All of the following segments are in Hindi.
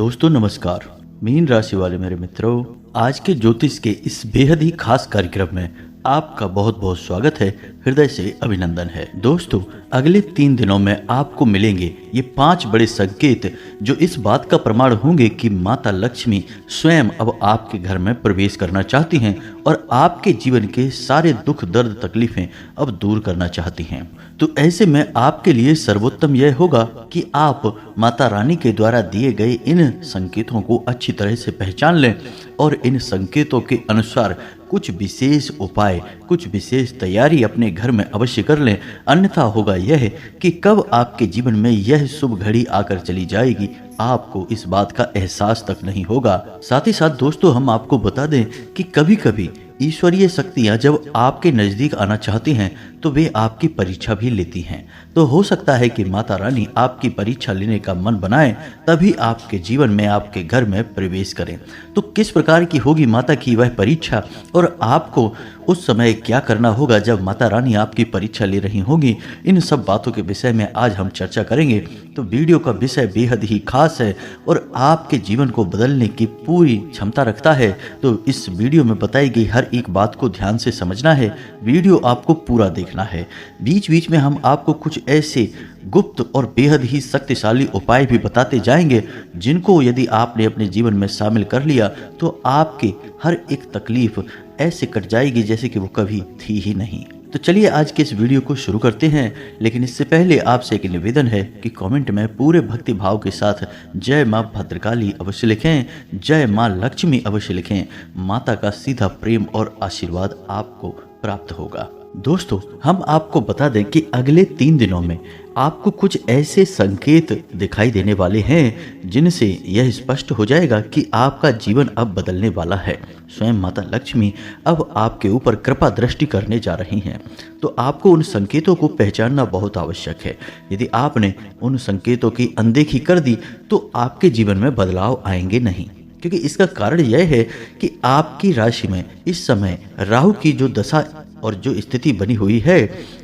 दोस्तों नमस्कार। मीन राशि वाले मेरे मित्रों, आज के ज्योतिष के इस बेहद ही खास कार्यक्रम में आपका बहुत बहुत स्वागत है। हृदय से अभिनंदन है। दोस्तों, अगले 3 दिनों में आपको मिलेंगे ये 5 बड़े संकेत जो इस बात का प्रमाण होंगे कि माता लक्ष्मी स्वयं अब आपके घर में प्रवेश करना चाहती हैं और आपके जीवन के सारे दुख दर्द तकलीफें अब दूर करना चाहती हैं। तो ऐसे में आपके लिए सर्वोत्तम यह होगा कि आप माता रानी के द्वारा दिए गए इन संकेतों को अच्छी तरह से पहचान लें और इन संकेतों के अनुसार कुछ विशेष उपाय, कुछ विशेष तैयारी अपने घर में अवश्य कर लें। अन्यथा होगा यह कि कब आपके जीवन में यह शुभ घड़ी आकर चली जाएगी, आपको इस बात का एहसास तक नहीं होगा। साथ ही साथ दोस्तों, हम आपको बता दें कि कभी कभी ईश्वरीय शक्तियां जब आपके नजदीक आना चाहती हैं तो वे आपकी परीक्षा भी लेती हैं। तो हो सकता है कि माता रानी आपकी परीक्षा लेने का मन बनाए तभी आपके जीवन में, आपके घर में प्रवेश करें। तो किस प्रकार की होगी माता की वह परीक्षा और आपको उस समय क्या करना होगा जब माता रानी आपकी परीक्षा ले रही होगी, इन सब बातों के विषय में आज हम चर्चा करेंगे। तो वीडियो का विषय बेहद ही खास है और आपके जीवन को बदलने की पूरी क्षमता रखता है। तो इस वीडियो में बताई गई हर एक बात को ध्यान से समझना है। वीडियो आपको पूरा देखना है। बीच बीच में हम आपको कुछ ऐसे गुप्त और बेहद ही शक्तिशाली उपाय भी बताते जाएंगे जिनको यदि आपने अपने जीवन में शामिल कर लिया तो आपकी हर एक तकलीफ ऐसे कट जाएगी जैसे कि वो कभी थी ही नहीं। तो चलिए आज के इस वीडियो को शुरू करते हैं। लेकिन इससे पहले आपसे एक निवेदन है कि कमेंट में पूरे भक्ति भाव के साथ जय मां भद्रकाली अवश्य लिखें, जय मां लक्ष्मी अवश्य लिखें। माता का सीधा प्रेम और आशीर्वाद आपको प्राप्त होगा। दोस्तों, हम आपको बता दें कि अगले 3 दिनों में आपको कुछ ऐसे संकेत दिखाई देने वाले हैं जिनसे यह स्पष्ट हो जाएगा कि आपका जीवन अब बदलने वाला है। स्वयं माता लक्ष्मी अब आपके ऊपर कृपा दृष्टि करने जा रही हैं। तो आपको उन संकेतों को पहचानना बहुत आवश्यक है। यदि आपने उन संकेतों की अनदेखी कर दी तो आपके जीवन में बदलाव आएंगे नहीं, क्योंकि इसका कारण यह है कि आपकी राशि में इस समय राहु की जो दशा और जो स्थिति बनी हुई है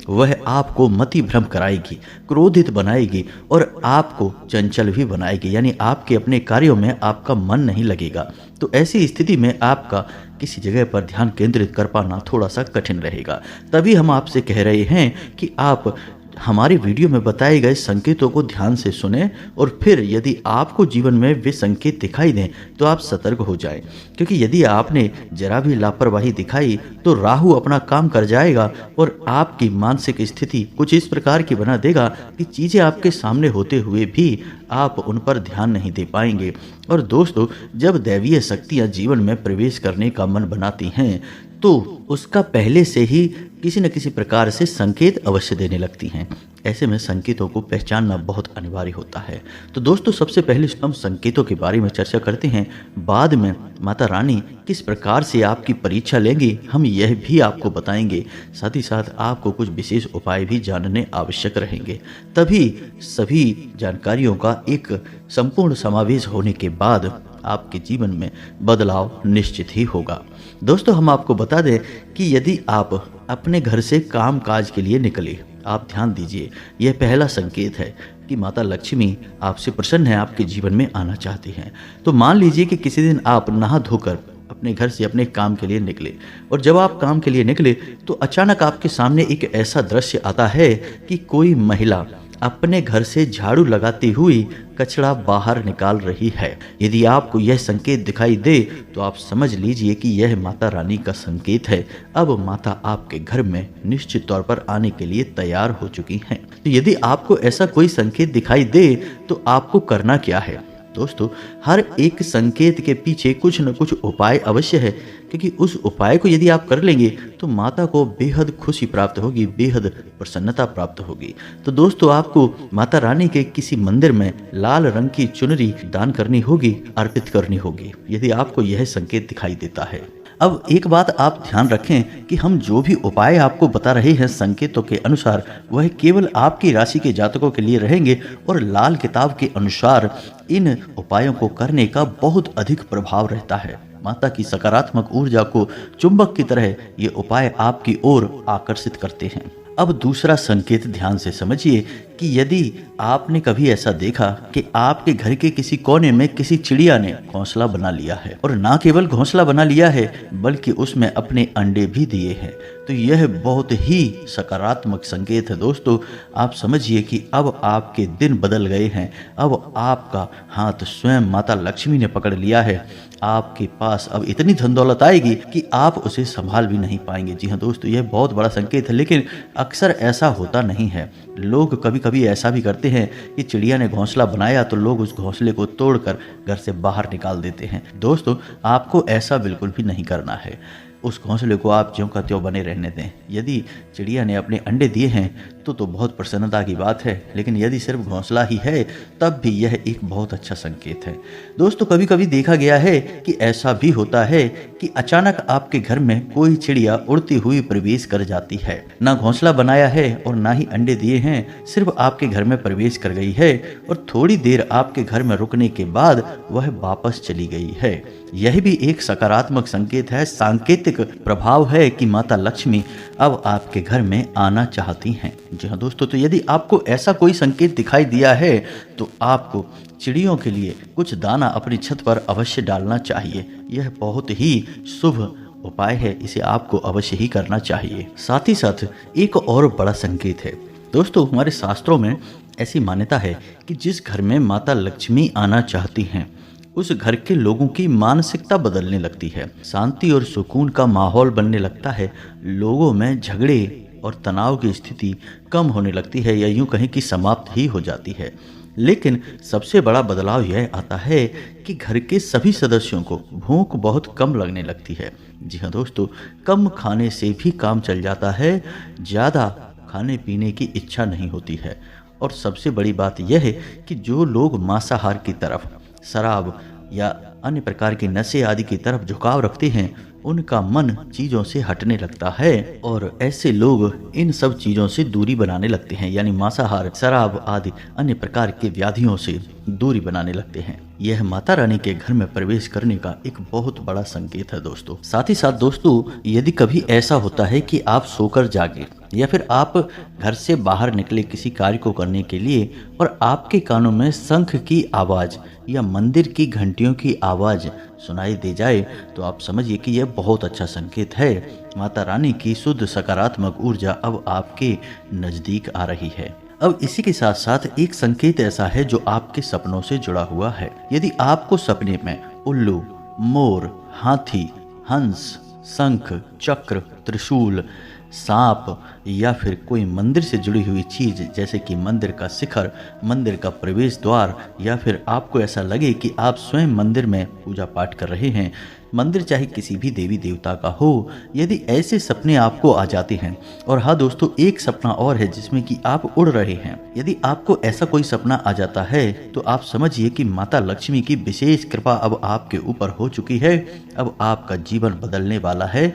वह आपको मति भ्रम कराएगी, क्रोधित बनाएगी और आपको चंचल भी बनाएगी, यानी आपके अपने कार्यों में आपका मन नहीं लगेगा। तो ऐसी स्थिति में आपका किसी जगह पर ध्यान केंद्रित कर पाना थोड़ा सा कठिन रहेगा। तभी हम आपसे कह रहे हैं कि आप हमारे वीडियो में बताए गए संकेतों को ध्यान से सुनें और फिर यदि आपको जीवन में वे संकेत दिखाई दें तो आप सतर्क हो जाएं, क्योंकि यदि आपने जरा भी लापरवाही दिखाई तो राहु अपना काम कर जाएगा और आपकी मानसिक स्थिति कुछ इस प्रकार की बना देगा कि चीज़ें आपके सामने होते हुए भी आप उन पर ध्यान नहीं दे पाएंगे। और दोस्तों, जब दैवीय शक्तियाँ जीवन में प्रवेश करने का मन बनाती हैं तो उसका पहले से ही किसी न किसी प्रकार से संकेत अवश्य देने लगती हैं। ऐसे में संकेतों को पहचानना बहुत अनिवार्य होता है। तो दोस्तों, सबसे पहले हम संकेतों के बारे में चर्चा करते हैं। बाद में माता रानी किस प्रकार से आपकी परीक्षा लेंगी हम यह भी आपको बताएंगे। साथ ही साथ आपको कुछ विशेष उपाय भी जानने आवश्यक रहेंगे। तभी सभी जानकारियों का एक संपूर्ण समावेश होने के बाद आपके जीवन में बदलाव निश्चित ही होगा। दोस्तों, हम आपको बता दें कि यदि आप अपने घर से काम काज के लिए निकले, आप ध्यान दीजिए, यह पहला संकेत है कि माता लक्ष्मी आपसे प्रसन्न है, आपके जीवन में आना चाहती हैं। तो मान लीजिए कि किसी दिन आप नहा धोकर अपने घर से अपने काम के लिए निकले और जब आप काम के लिए निकले तो अचानक आपके सामने एक ऐसा दृश्य आता है कि कोई महिला अपने घर से झाड़ू लगाती हुई कचरा बाहर निकाल रही है। यदि आपको यह संकेत दिखाई दे तो आप समझ लीजिए कि यह माता रानी का संकेत है। अब माता आपके घर में निश्चित तौर पर आने के लिए तैयार हो चुकी हैं। तो यदि आपको ऐसा कोई संकेत दिखाई दे तो आपको करना क्या है? दोस्तों, हर एक संकेत के पीछे कुछ न कुछ उपाय अवश्य है, क्योंकि उस उपाय को यदि आप कर लेंगे तो माता को बेहद खुशी प्राप्त होगी, बेहद प्रसन्नता प्राप्त होगी। तो दोस्तों, आपको माता रानी के किसी मंदिर में लाल रंग की चुनरी दान करनी होगी, अर्पित करनी होगी, यदि आपको यह संकेत दिखाई देता है। अब एक बात आप ध्यान रखें कि हम जो भी उपाय आपको बता रहे हैं संकेतों के अनुसार, वह केवल आपकी राशि के जातकों के लिए रहेंगे और लाल किताब के अनुसार इन उपायों को करने का बहुत अधिक प्रभाव रहता है। माता की सकारात्मक ऊर्जा को चुंबक की तरह ये उपाय आपकी ओर आकर्षित करते हैं। अब दूसरा संकेत ध्यान से समझिए कि यदि आपने कभी ऐसा देखा कि आपके घर के किसी कोने में किसी चिड़िया ने घोंसला बना लिया है, और ना केवल घोंसला बना लिया है बल्कि उसमें अपने अंडे भी दिए हैं, तो यह बहुत ही सकारात्मक संकेत है दोस्तों। आप समझिए कि अब आपके दिन बदल गए हैं। अब आपका हाथ स्वयं माता लक्ष्मी ने पकड़ लिया है। आपके पास अब इतनी धन दौलत आएगी कि आप उसे संभाल भी नहीं पाएंगे। जी हाँ दोस्तों, यह बहुत बड़ा संकेत है, लेकिन अक्सर ऐसा होता नहीं है। लोग कभी कभी ऐसा भी करते हैं कि चिड़िया ने घोंसला बनाया तो लोग उस घोंसले को तोड़कर घर से बाहर निकाल देते हैं। दोस्तों, आपको ऐसा बिल्कुल भी नहीं करना है। उस घोंसले को आप ज्यों का त्यों बने रहने दें। यदि चिड़िया ने अपने अंडे दिए हैं तो बहुत प्रसन्नता की बात है, लेकिन यदि सिर्फ घोंसला ही है तब भी यह एक बहुत अच्छा संकेत है। दोस्तों, कभी कभी देखा गया है कि ऐसा भी होता है कि अचानक आपके घर में कोई चिड़िया उड़ती हुई प्रवेश कर जाती है। ना घोंसला बनाया है और ना ही अंडे दिए हैं, सिर्फ आपके घर में प्रवेश कर गई है और थोड़ी देर आपके घर में रुकने के बाद वह वापस चली गई है। यह भी एक सकारात्मक संकेत है, सांकेतिक प्रभाव है कि माता लक्ष्मी अब आपके घर में आना चाहती हैं। जी हाँ दोस्तों, तो यदि आपको ऐसा कोई संकेत दिखाई दिया है तो आपको चिड़ियों के लिए कुछ दाना अपनी छत पर अवश्य डालना चाहिए। यह बहुत ही शुभ उपाय है, इसे आपको अवश्य ही करना चाहिए। साथ ही साथ एक और बड़ा संकेत है दोस्तों, हमारे शास्त्रों में ऐसी मान्यता है कि जिस घर में माता लक्ष्मी आना चाहती हैं उस घर के लोगों की मानसिकता बदलने लगती है, शांति और सुकून का माहौल बनने लगता है, लोगों में झगड़े और तनाव की स्थिति कम होने लगती है, या यूं कहें कि समाप्त ही हो जाती है। लेकिन सबसे बड़ा बदलाव यह आता है कि घर के सभी सदस्यों को भूख बहुत कम लगने लगती है। जी हाँ दोस्तों, कम खाने से भी काम चल जाता है, ज़्यादा खाने पीने की इच्छा नहीं होती है। और सबसे बड़ी बात यह है कि जो लोग मांसाहार की तरफ, शराब या अन्य प्रकार के नशे आदि की तरफ झुकाव रखते हैं, उनका मन चीज़ों से हटने लगता है और ऐसे लोग इन सब चीज़ों से दूरी बनाने लगते हैं, यानी मांसाहार, शराब आदि अन्य प्रकार के व्याधियों से दूरी बनाने लगते हैं। यह माता रानी के घर में प्रवेश करने का एक बहुत बड़ा संकेत है दोस्तों। साथ ही साथ दोस्तों, यदि कभी ऐसा होता है कि आप सोकर जागे या फिर आप घर से बाहर निकले किसी कार्य को करने के लिए और आपके कानों में शंख की आवाज़ या मंदिर की घंटियों की आवाज़ सुनाई दे जाए तो आप समझिए कि यह बहुत अच्छा संकेत है। माता रानी की शुद्ध सकारात्मक ऊर्जा अब आपके नज़दीक आ रही है। अब इसी के साथ साथ एक संकेत ऐसा है जो आपके सपनों से जुड़ा हुआ है। यदि आपको सपने में उल्लू, मोर, हाथी, हंस, शंख, चक्र, त्रिशूल, सांप या फिर कोई मंदिर से जुड़ी हुई चीज जैसे कि मंदिर का शिखर, मंदिर का प्रवेश द्वार, या फिर आपको ऐसा लगे कि आप स्वयं मंदिर में पूजा पाठ कर रहे हैं, मंदिर चाहे किसी भी देवी देवता का हो, यदि ऐसे सपने आपको आ जाते हैं, और हाँ दोस्तों, एक सपना और है जिसमें कि आप उड़ रहे हैं, यदि आपको ऐसा कोई सपना आ जाता है तो आप समझिए कि माता लक्ष्मी की विशेष कृपा अब आपके ऊपर हो चुकी है। अब आपका जीवन बदलने वाला है।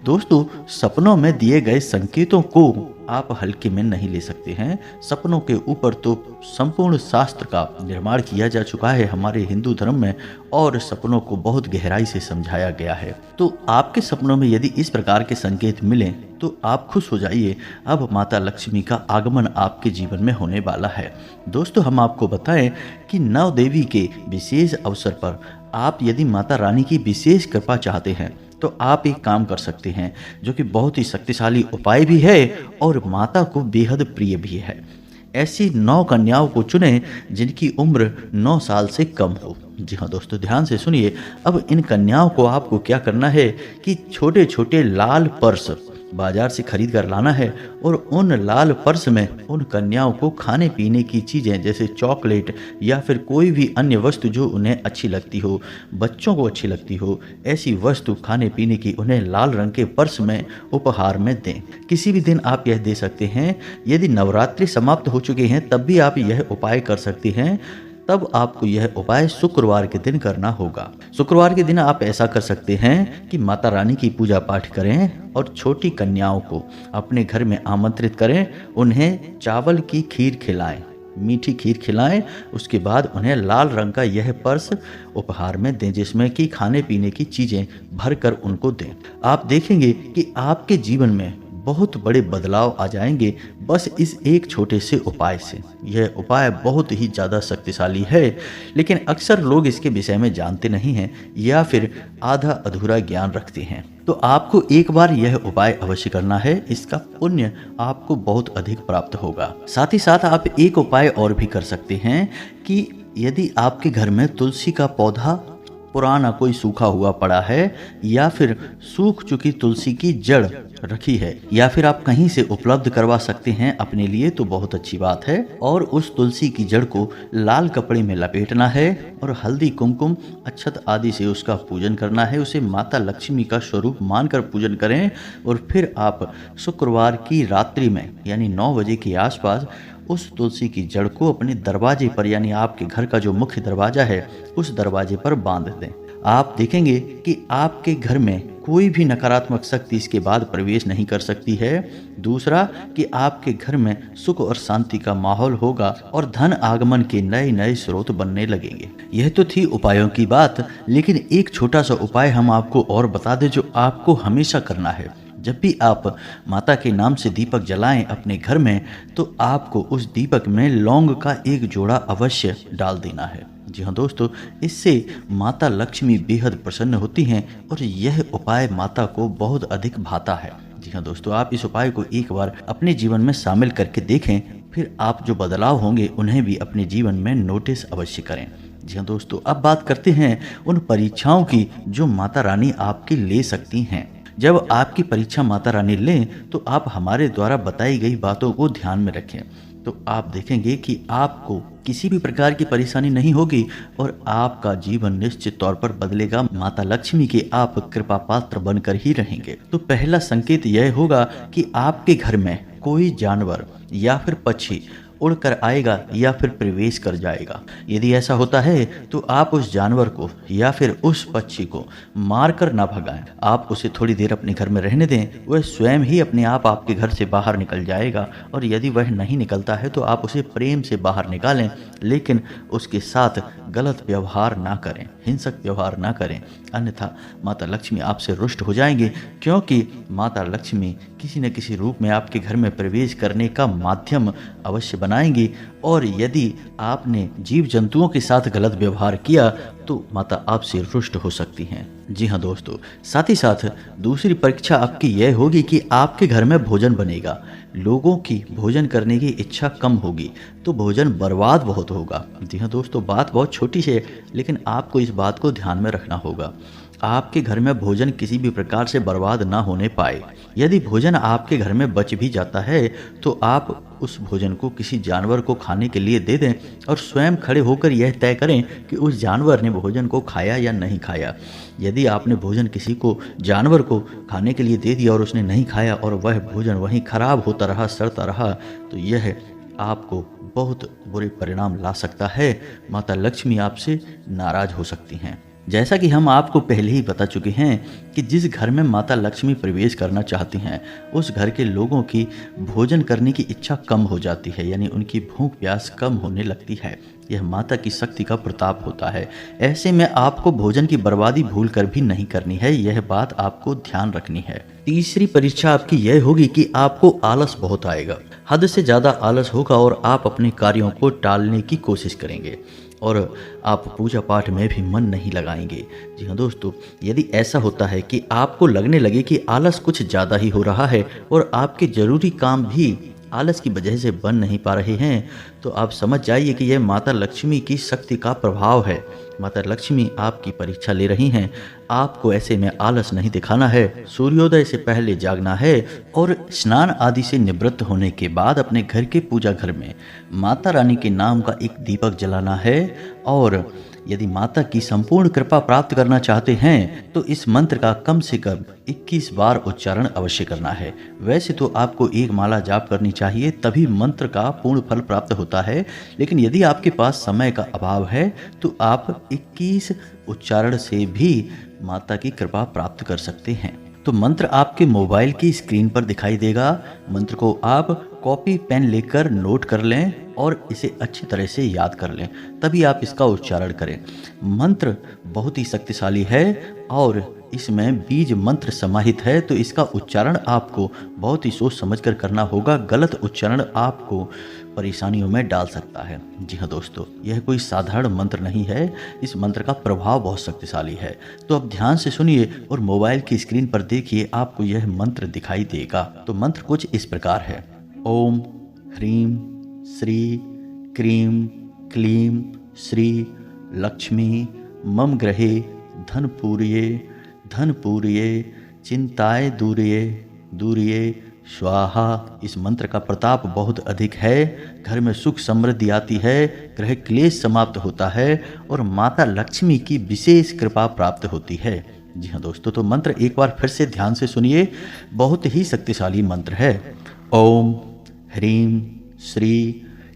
दोस्तों, सपनों में दिए गए संकेतों को आप हल्के में नहीं ले सकते हैं। सपनों के ऊपर तो संपूर्ण शास्त्र का निर्माण किया जा चुका है हमारे हिंदू धर्म में, और सपनों को बहुत गहराई से समझाया गया है। तो आपके सपनों में यदि इस प्रकार के संकेत मिलें तो आप खुश हो जाइए, अब माता लक्ष्मी का आगमन आपके जीवन में होने वाला है। दोस्तों, हम आपको बताएं कि नव देवी के विशेष अवसर पर आप यदि माता रानी की विशेष कृपा चाहते हैं तो आप एक काम कर सकते हैं जो कि बहुत ही शक्तिशाली उपाय भी है और माता को बेहद प्रिय भी है। ऐसी 9 कन्याओं को चुनें जिनकी उम्र 9 साल से कम हो। जी हाँ दोस्तों, ध्यान से सुनिए। अब इन कन्याओं को आपको क्या करना है कि छोटे छोटे लाल पर्स बाजार से खरीद कर लाना है, और उन लाल पर्स में उन कन्याओं को खाने पीने की चीज़ें जैसे चॉकलेट या फिर कोई भी अन्य वस्तु जो उन्हें अच्छी लगती हो, बच्चों को अच्छी लगती हो, ऐसी वस्तु खाने पीने की उन्हें लाल रंग के पर्स में उपहार में दें। किसी भी दिन आप यह दे सकते हैं। यदि नवरात्रि समाप्त हो चुके हैं तब भी आप यह उपाय कर सकते हैं। तब आपको यह उपाय शुक्रवार के दिन करना होगा। शुक्रवार के दिन आप ऐसा कर सकते हैं कि माता रानी की पूजा पाठ करें और छोटी कन्याओं को अपने घर में आमंत्रित करें, उन्हें चावल की खीर खिलाएं, मीठी खीर खिलाएं। उसके बाद उन्हें लाल रंग का यह पर्स उपहार में दें जिसमें कि खाने पीने की चीज़ें भर कर उनको दें। आप देखेंगे कि आपके जीवन में बहुत बड़े बदलाव आ जाएंगे बस इस एक छोटे से उपाय से। यह उपाय बहुत ही ज़्यादा शक्तिशाली है, लेकिन अक्सर लोग इसके विषय में जानते नहीं हैं या फिर आधा अधूरा ज्ञान रखते हैं। तो आपको एक बार यह उपाय अवश्य करना है, इसका पुण्य आपको बहुत अधिक प्राप्त होगा। साथ ही साथ आप एक उपाय और भी कर सकते हैं कि यदि आपके घर में तुलसी का पौधा पुराना कोई सूखा हुआ पड़ा है या फिर सूख चुकी तुलसी की जड़ रखी है या फिर आप कहीं से उपलब्ध करवा सकते हैं अपने लिए तो बहुत अच्छी बात है। और उस तुलसी की जड़ को लाल कपड़े में लपेटना है और हल्दी कुमकुम अक्षत आदि से उसका पूजन करना है। उसे माता लक्ष्मी का स्वरूप मानकर पूजन करें और फिर आप शुक्रवार की रात्रि में यानी 9 बजे के आसपास उस तुलसी की जड़ को अपने दरवाजे पर यानी आपके घर का जो मुख्य दरवाजा है उस दरवाजे पर बांध दें। आप देखेंगे कि आपके घर में कोई भी नकारात्मक शक्ति इसके बाद प्रवेश नहीं कर सकती है। दूसरा कि आपके घर में सुख और शांति का माहौल होगा और धन आगमन के नए नए स्रोत बनने लगेंगे। यह तो थी उपायों की बात, लेकिन एक छोटा सा उपाय हम आपको और बता दें जो आपको हमेशा करना है। जब भी आप माता के नाम से दीपक जलाएं अपने घर में तो आपको उस दीपक में लौंग का एक जोड़ा अवश्य डाल देना है। जी हाँ दोस्तों, इससे माता लक्ष्मी बेहद प्रसन्न होती हैं और यह उपाय माता को बहुत अधिक भाता है। जी हाँ दोस्तों, आप इस उपाय को एक बार अपने जीवन में शामिल करके देखें, फिर आप जो बदलाव होंगे उन्हें भी अपने जीवन में नोटिस अवश्य करें। जी हाँ दोस्तों, अब बात करते हैं उन परीक्षाओं की जो माता रानी आपकी ले सकती हैं। जब आपकी परीक्षा माता रानी लें तो आप हमारे द्वारा बताई गई बातों को ध्यान में रखें तो आप देखेंगे कि आपको किसी भी प्रकार की परेशानी नहीं होगी और आपका जीवन निश्चित तौर पर बदलेगा। माता लक्ष्मी के आप कृपा पात्र बनकर ही रहेंगे। तो पहला संकेत यह होगा कि आपके घर में कोई जानवर या फिर पक्षी उड़कर आएगा या फिर प्रवेश कर जाएगा। यदि ऐसा होता है तो आप उस जानवर को या फिर उस पक्षी को मारकर ना भगाएं, आप उसे थोड़ी देर अपने घर में रहने दें। वह स्वयं ही अपने आप आपके घर से बाहर निकल जाएगा और यदि वह नहीं निकलता है तो आप उसे प्रेम से बाहर निकालें, लेकिन उसके साथ गलत व्यवहार ना करें, हिंसक व्यवहार ना करें, अन्यथा माता लक्ष्मी आपसे रुष्ट हो जाएंगे। क्योंकि माता लक्ष्मी किसी न किसी रूप में आपके घर में प्रवेश करने का माध्यम अवश्य बनाएंगी और यदि आपने जीव जंतुओं के साथ गलत व्यवहार किया तो माता आपसे रुष्ट हो सकती हैं। जी हाँ दोस्तों, साथ ही साथ दूसरी परीक्षा आपकी यह होगी कि आपके घर में भोजन बनेगा, लोगों की भोजन करने की इच्छा कम होगी तो भोजन बर्बाद बहुत होगा। जी हाँ दोस्तों, बात बहुत छोटी सी है लेकिन आपको इस बात को ध्यान में रखना होगा। आपके घर में भोजन किसी भी प्रकार से बर्बाद ना होने पाए। यदि भोजन आपके घर में बच भी जाता है तो आप उस भोजन को किसी जानवर को खाने के लिए दे दें और स्वयं खड़े होकर यह तय करें कि उस जानवर ने भोजन को खाया या नहीं खाया। यदि आपने भोजन किसी को जानवर को खाने के लिए दे दिया और उसने नहीं खाया और वह भोजन वहीं खराब होता रहा, सड़ता रहा, तो यह आपको बहुत बुरे परिणाम ला सकता है। माता लक्ष्मी आपसे नाराज हो सकती हैं। जैसा कि हम आपको पहले ही बता चुके हैं कि जिस घर में माता लक्ष्मी प्रवेश करना चाहती हैं उस घर के लोगों की भोजन करने की इच्छा कम हो जाती है, यानी उनकी भूख प्यास कम होने लगती है। यह माता की शक्ति का प्रताप होता है। ऐसे में आपको भोजन की बर्बादी भूल कर भी नहीं करनी है, यह बात आपको ध्यान रखनी है। तीसरी परीक्षा आपकी यह होगी कि आपको आलस बहुत आएगा, हद से ज़्यादा आलस होगा और आप अपने कार्यों को टालने की कोशिश करेंगे और आप पूजा पाठ में भी मन नहीं लगाएंगे। जी हाँ दोस्तों, यदि ऐसा होता है कि आपको लगने लगे कि आलस कुछ ज़्यादा ही हो रहा है और आपके ज़रूरी काम भी आलस की वजह से बन नहीं पा रहे हैं तो आप समझ जाइए कि यह माता लक्ष्मी की शक्ति का प्रभाव है। माता लक्ष्मी आपकी परीक्षा ले रही हैं। आपको ऐसे में आलस नहीं दिखाना है, सूर्योदय से पहले जागना है और स्नान आदि से निवृत्त होने के बाद अपने घर के पूजा घर में माता रानी के नाम का एक दीपक जलाना है। और यदि माता की संपूर्ण कृपा प्राप्त करना चाहते हैं तो इस मंत्र का कम से कम 21 बार उच्चारण अवश्य करना है। वैसे तो आपको एक माला जाप करनी चाहिए तभी मंत्र का पूर्ण फल प्राप्त होता है, लेकिन यदि आपके पास समय का अभाव है तो आप 21 उच्चारण से भी माता की कृपा प्राप्त कर सकते हैं। तो मंत्र आपके मोबाइल की स्क्रीन पर दिखाई देगा। मंत्र को आप कॉपी पेन लेकर नोट कर लें और इसे अच्छी तरह से याद कर लें, तभी आप इसका उच्चारण करें। मंत्र बहुत ही शक्तिशाली है और इसमें बीज मंत्र समाहित है, तो इसका उच्चारण आपको बहुत ही सोच समझकर करना होगा। गलत उच्चारण आपको परेशानियों में डाल सकता है। जी हाँ दोस्तों, यह कोई साधारण मंत्र नहीं है, इस मंत्र का प्रभाव बहुत शक्तिशाली है। तो अब ध्यान से सुनिए और मोबाइल की स्क्रीन पर देखिए, आपको यह मंत्र दिखाई देगा। तो मंत्र कुछ इस प्रकार है। ओम ह्रीम श्री क्रीम क्लीम श्री लक्ष्मी मम ग्रहे धन पूर्ये चिंताय दूर्ये दूर्ये स्वाहा। इस मंत्र का प्रताप बहुत अधिक है, घर में सुख समृद्धि आती है, ग्रह क्लेश समाप्त होता है और माता लक्ष्मी की विशेष कृपा प्राप्त होती है। जी हाँ दोस्तों, तो मंत्र एक बार फिर से ध्यान से सुनिए, बहुत ही शक्तिशाली मंत्र है। ओम ह्रीम श्री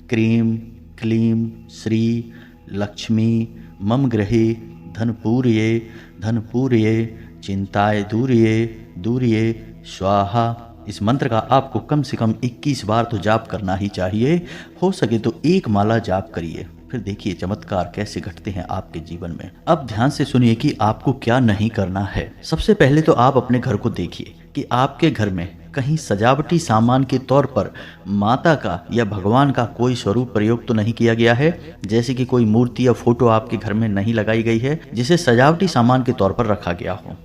क्रीम क्लीम श्री लक्ष्मी मम गृहे धन पूर्ये चिंताय दूर्ये दूर्ये स्वाहा। इस मंत्र का आपको कम से कम 21 बार तो जाप करना ही चाहिए, हो सके तो एक माला जाप करिए, फिर देखिए चमत्कार कैसे घटते हैं आपके जीवन में। अब ध्यान से सुनिए कि आपको क्या नहीं करना है। सबसे पहले तो आप अपने घर को देखिए कि आपके घर में कहीं सजावटी सामान के तौर पर माता का या भगवान का कोई स्वरूप प्रयोग तो नहीं किया गया है, जैसे कि कोई मूर्ति या फोटो आपके घर में नहीं लगाई गई है जिसे सजावटी सामान के तौर पर रखा गया हो।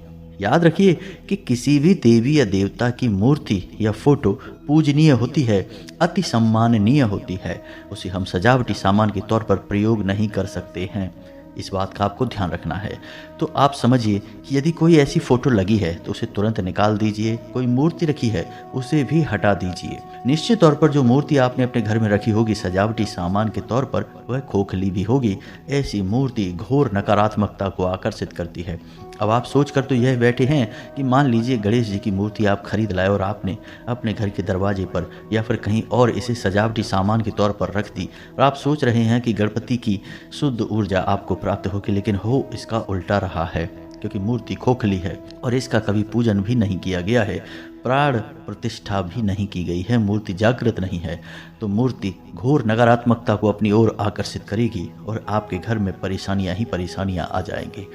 याद रखिए कि किसी भी देवी या देवता की मूर्ति या फोटो पूजनीय होती है, अति सम्माननीय होती है, उसे हम सजावटी सामान के तौर पर प्रयोग नहीं कर सकते हैं। इस बात का आपको ध्यान रखना है। तो आप समझिए कि यदि कोई ऐसी फोटो लगी है तो उसे तुरंत निकाल दीजिए, कोई मूर्ति रखी है उसे भी हटा दीजिए। निश्चित तौर पर जो मूर्ति आपने अपने घर में रखी होगी सजावटी सामान के तौर पर, वह खोखली भी होगी। ऐसी मूर्ति घोर नकारात्मकता को आकर्षित करती है। अब आप सोच कर तो यह बैठे हैं कि मान लीजिए गणेश जी की मूर्ति आप खरीद लाए और आपने अपने घर के दरवाजे पर या फिर कहीं और इसे सजावटी सामान के तौर पर रख दी और आप सोच रहे हैं कि गणपति की शुद्ध ऊर्जा आपको प्राप्त होगी, लेकिन हो इसका उल्टा रहा है, क्योंकि मूर्ति खोखली है और इसका कभी पूजन भी नहीं किया गया है, प्राण प्रतिष्ठा भी नहीं की गई है, मूर्ति जागृत नहीं है। तो मूर्ति घोर नकारात्मकता को अपनी ओर आकर्षित करेगी और आपके घर में परेशानियां ही परेशानियां आ जाएंगी।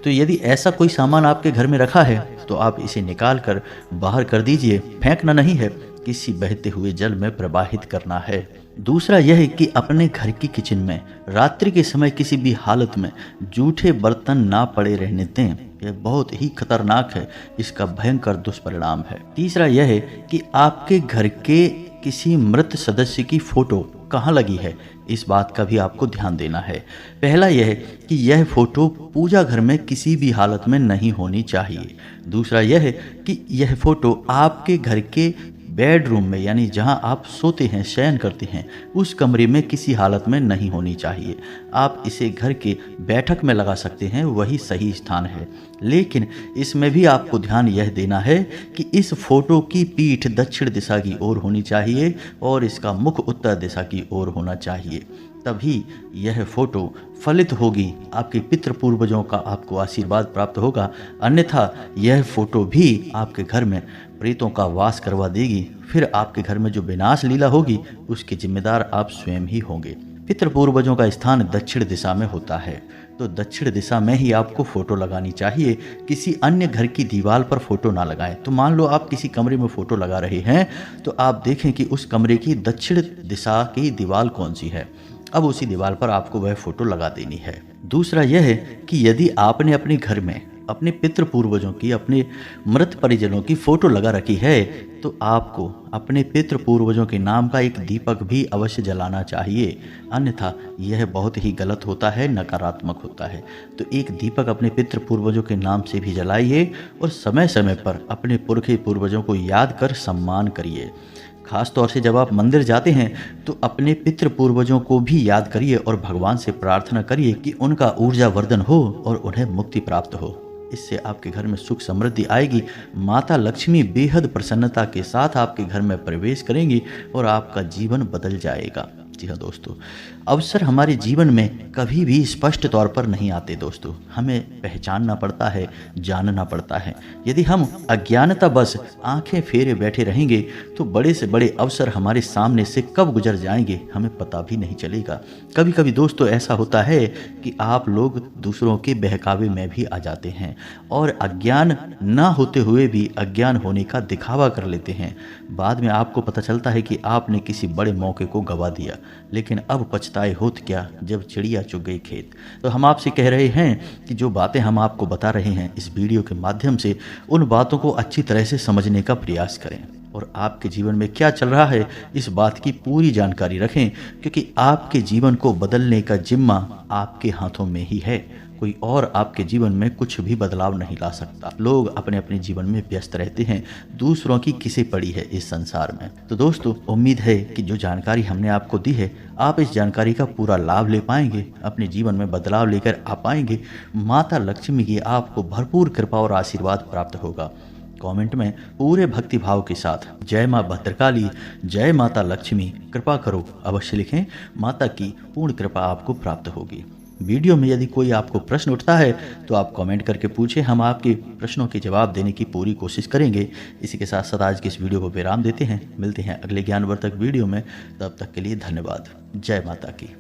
तो यदि ऐसा कोई सामान आपके घर में रखा है तो आप इसे निकाल कर बाहर कर दीजिए, फेंकना नहीं है, किसी बहते हुए जल में प्रवाहित करना है। दूसरा यह है कि अपने घर की किचन में रात्रि के समय किसी भी हालत में जूठे बर्तन ना पड़े रहने दें, यह बहुत ही खतरनाक है, इसका भयंकर दुष्परिणाम है। तीसरा यह है कि आपके घर के किसी मृत सदस्य की फोटो कहाँ लगी है, इस बात का भी आपको ध्यान देना है। पहला यह है कि यह फोटो पूजा घर में किसी भी हालत में नहीं होनी चाहिए। दूसरा यह है कि यह फोटो आपके घर के बेडरूम में, यानी जहां आप सोते हैं, शयन करते हैं, उस कमरे में किसी हालत में नहीं होनी चाहिए। आप इसे घर के बैठक में लगा सकते हैं, वही सही स्थान है, लेकिन इसमें भी आपको ध्यान यह देना है कि इस फोटो की पीठ दक्षिण दिशा की ओर होनी चाहिए और इसका मुख उत्तर दिशा की ओर होना चाहिए, तभी यह फोटो फलित होगी, आपके पितृ पूर्वजों का आपको आशीर्वाद प्राप्त होगा। अन्यथा यह फोटो भी आपके घर में प्रेतों का वास करवा देगी, फिर आपके घर में जो विनाश लीला होगी उसके जिम्मेदार आप स्वयं ही होंगे। पितृ पूर्वजों का स्थान दक्षिण दिशा में होता है, तो दक्षिण दिशा में ही आपको फोटो लगानी चाहिए, किसी अन्य घर की दीवार पर फोटो ना लगाएं। तो मान लो आप किसी कमरे में फोटो लगा रहे हैं तो आप देखें कि उस कमरे की दक्षिण दिशा की दीवार कौन सी है, अब उसी दीवार पर आपको वह फोटो लगा देनी है। दूसरा यह है कि यदि आपने अपने घर में अपने पितृ पूर्वजों की, अपने मृत परिजनों की फोटो लगा रखी है तो आपको अपने पितृ पूर्वजों के नाम का एक दीपक भी अवश्य जलाना चाहिए, अन्यथा यह बहुत ही गलत होता है, नकारात्मक होता है। तो एक दीपक अपने पितृ पूर्वजों के नाम से भी जलाइए और समय समय पर अपने पुरखे पूर्वजों को याद कर सम्मान करिए। खास तौर से जब आप मंदिर जाते हैं तो अपने पितृ पूर्वजों को भी याद करिए और भगवान से प्रार्थना करिए कि उनका ऊर्जा वर्धन हो और उन्हें मुक्ति प्राप्त हो। इससे आपके घर में सुख समृद्धि आएगी, माता लक्ष्मी बेहद प्रसन्नता के साथ आपके घर में प्रवेश करेंगी और आपका जीवन बदल जाएगा। जी हाँ दोस्तों, अवसर हमारे जीवन में कभी भी स्पष्ट तौर पर नहीं आते दोस्तों, हमें पहचानना पड़ता है, जानना पड़ता है। यदि हम अज्ञानता बस आंखें फेरे बैठे रहेंगे तो बड़े से बड़े अवसर हमारे सामने से कब गुजर जाएंगे हमें पता भी नहीं चलेगा। कभी कभी दोस्तों ऐसा होता है कि आप लोग दूसरों के बहकावे में भी आ जाते हैं और अज्ञान ना होते हुए भी अज्ञान होने का दिखावा कर लेते हैं। बाद में आपको पता चलता है कि आपने किसी बड़े मौके को गवा दिया, लेकिन अब पछताए होत क्या जब चिड़िया चुग गई खेत। तो हम आपसे कह रहे हैं कि जो बातें हम आपको बता रहे हैं इस वीडियो के माध्यम से, उन बातों को अच्छी तरह से समझने का प्रयास करें और आपके जीवन में क्या चल रहा है इस बात की पूरी जानकारी रखें, क्योंकि आपके जीवन को बदलने का जिम्मा आपके हाथों में ही है। कोई और आपके जीवन में कुछ भी बदलाव नहीं ला सकता। लोग अपने अपने जीवन में व्यस्त रहते हैं, दूसरों की किसे पड़ी है इस संसार में। तो दोस्तों उम्मीद है कि जो जानकारी हमने आपको दी है आप इस जानकारी का पूरा लाभ ले पाएंगे, अपने जीवन में बदलाव लेकर आ पाएंगे। माता लक्ष्मी की आपको भरपूर कृपा और आशीर्वाद प्राप्त होगा। कमेंट में पूरे भक्ति भाव के साथ जय मां भद्रकाली, जय माता लक्ष्मी कृपा करो अवश्य लिखें। माता की पूर्ण कृपा आपको प्राप्त होगी। वीडियो में यदि कोई आपको प्रश्न उठता है तो आप कमेंट करके पूछें, हम आपके प्रश्नों के जवाब देने की पूरी कोशिश करेंगे। इसी के साथ साथ आज के इस वीडियो को विराम देते हैं। मिलते हैं अगले ज्ञानवर्धक वीडियो में, तब तक के लिए धन्यवाद। जय माता की।